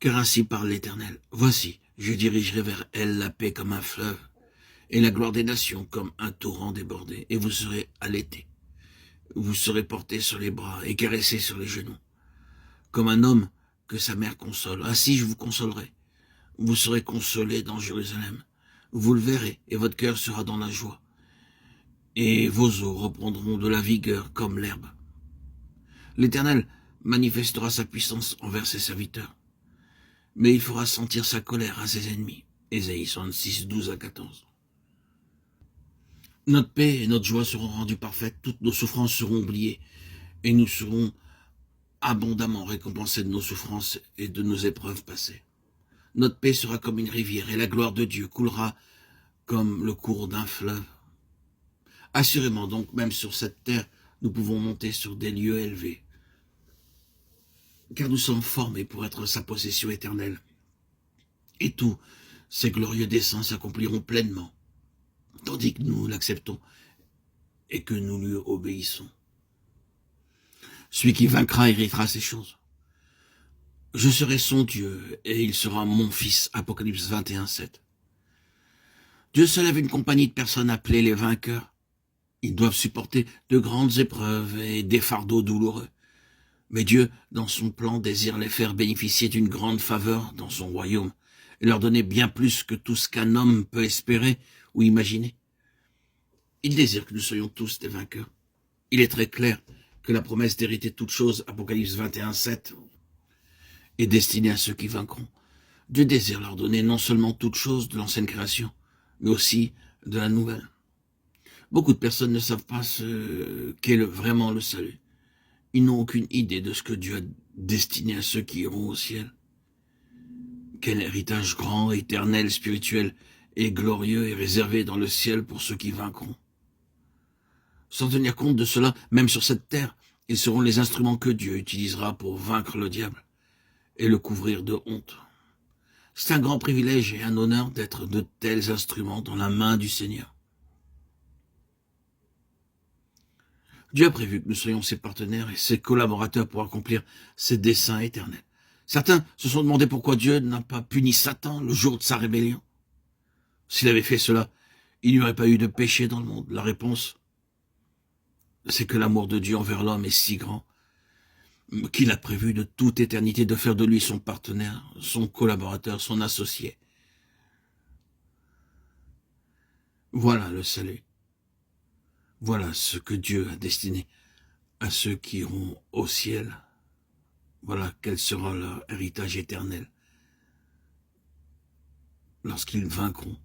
Car ainsi parle l'Éternel. Voici, je dirigerai vers elle la paix comme un fleuve, et la gloire des nations comme un torrent débordé, et vous serez allaités. Vous serez portés sur les bras et caressés sur les genoux, comme un homme que sa mère console. Ainsi je vous consolerai. Vous serez consolés dans Jérusalem. Vous le verrez, et votre cœur sera dans la joie. Et vos os reprendront de la vigueur comme l'herbe. L'Éternel manifestera sa puissance envers ses serviteurs, mais il fera sentir sa colère à ses ennemis. Ésaïe 66, 12 à 14. Notre paix et notre joie seront rendues parfaites, toutes nos souffrances seront oubliées, et nous serons abondamment récompensés de nos souffrances et de nos épreuves passées. Notre paix sera comme une rivière, et la gloire de Dieu coulera comme le cours d'un fleuve. Assurément donc, même sur cette terre, nous pouvons monter sur des lieux élevés, car nous sommes formés pour être sa possession éternelle. Et tous ces glorieux desseins s'accompliront pleinement, tandis que nous l'acceptons et que nous lui obéissons. Celui qui vaincra héritera ces choses. Je serai son Dieu, et il sera mon fils. Apocalypse 21, 7. Dieu se lève une compagnie de personnes appelées les vainqueurs. Ils doivent supporter de grandes épreuves et des fardeaux douloureux. Mais Dieu, dans son plan, désire les faire bénéficier d'une grande faveur dans son royaume et leur donner bien plus que tout ce qu'un homme peut espérer ou imaginer. Il désire que nous soyons tous des vainqueurs. Il est très clair que la promesse d'hériter toutes choses, Apocalypse 21, 7, est destinée à ceux qui vaincront. Dieu désire leur donner non seulement toutes choses de l'ancienne création, mais aussi de la nouvelle. Beaucoup de personnes ne savent pas ce qu'est vraiment le salut. Ils n'ont aucune idée de ce que Dieu a destiné à ceux qui iront au ciel. Quel héritage grand, éternel, spirituel et glorieux est réservé dans le ciel pour ceux qui vaincront. Sans tenir compte de cela, même sur cette terre, ils seront les instruments que Dieu utilisera pour vaincre le diable et le couvrir de honte. C'est un grand privilège et un honneur d'être de tels instruments dans la main du Seigneur. Dieu a prévu que nous soyons ses partenaires et ses collaborateurs pour accomplir ses desseins éternels. Certains se sont demandé pourquoi Dieu n'a pas puni Satan le jour de sa rébellion. S'il avait fait cela, il n'y aurait pas eu de péché dans le monde. La réponse, c'est que l'amour de Dieu envers l'homme est si grand qu'il a prévu de toute éternité de faire de lui son partenaire, son collaborateur, son associé. Voilà le salut. Voilà ce que Dieu a destiné à ceux qui iront au ciel. Voilà quel sera leur héritage éternel lorsqu'ils vaincront